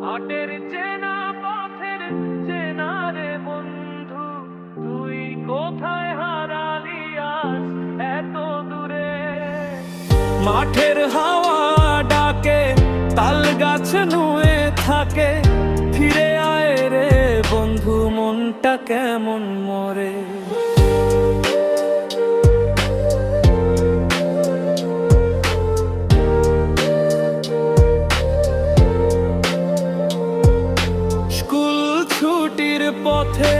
হাটের চেনা পথের চেনা রে বন্ধু, তুই কোথায় হারালি আজ এত দূরে। মাঠের হাওয়া ডাকে, তাল গাছ নুয়ে থাকে, ফিরে আয় রে বন্ধু, মনটা কেমন মরে। ছুটির পথে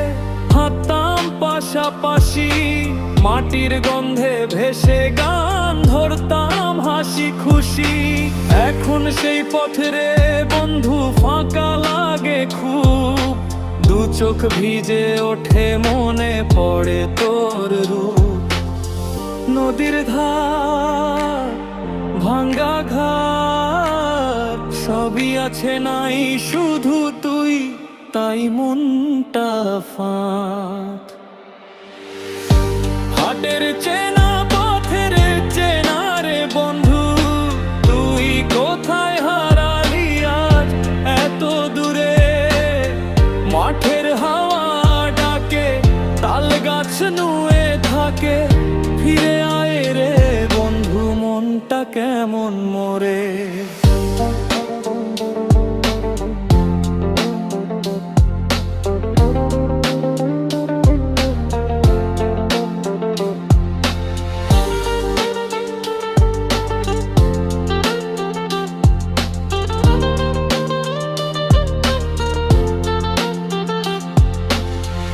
হাঁটতাম পাশাপাশি, মাটির গন্ধে ভেসে গান ধরতাম হাসি খুশি। এখন সেই পথে রে বন্ধু ফাঁকা লাগে খুব, দু চোখ ভিজে ওঠে মনে পড়ে তোর রূপ। নদীর ধার ভাঙ্গা ঘাট সবই আছে, নাই শুধু তুই, তাই মনটা ফাঁদ। হাটের চেনা পথের চেনা রে বন্ধু, তুই কোথায় হারালি আজ এত দূরে। মাঠের হাওয়া ডাকে, তাল গাছ নুয়ে থাকে, ফিরে আয় রে বন্ধু, মনটা কেমন মরে।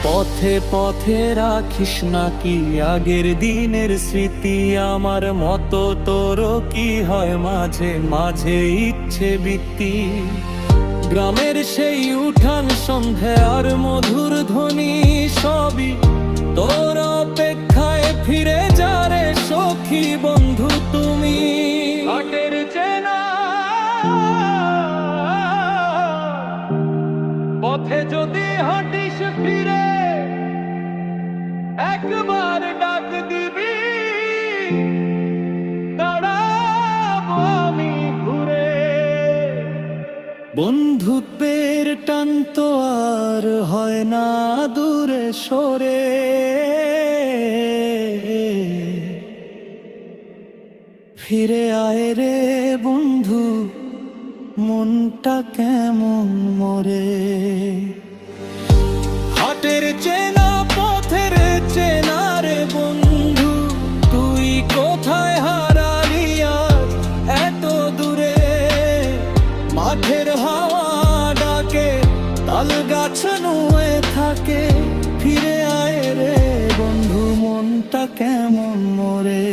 পথে পথে রাখিস নাকি আগের দিনের স্মৃতি, আমার মতো তোরও কি হয় মাঝে মাঝে ইচ্ছে বৃত্তি। গ্রামের সেই উঠান সন্ধে আর মধুর ধ্বনি, সবই তোর অপেক্ষায় ফিরে যারে সখী বন্ধু তুমি। হাটের চেনা পথে যদি হাঁটিস ফিরে, একবার ডাক দিবি, দাঁড়াবো আমি ঘুরে। বন্ধুত্বের টান তো আর হয় না দূরে সরে, ফিরে আয় রে বন্ধু, মনটা কেমন মরে। হাটের চেনা পথের চেনা রে বন্ধু, তুই কোথায় হারালি আজ এত দূরে। মাঠের হাওয়া ডাকে, তাল গাছ নুয়ে থাকে, ফিরে আয় রে বন্ধু, মনটা কেমন মরে।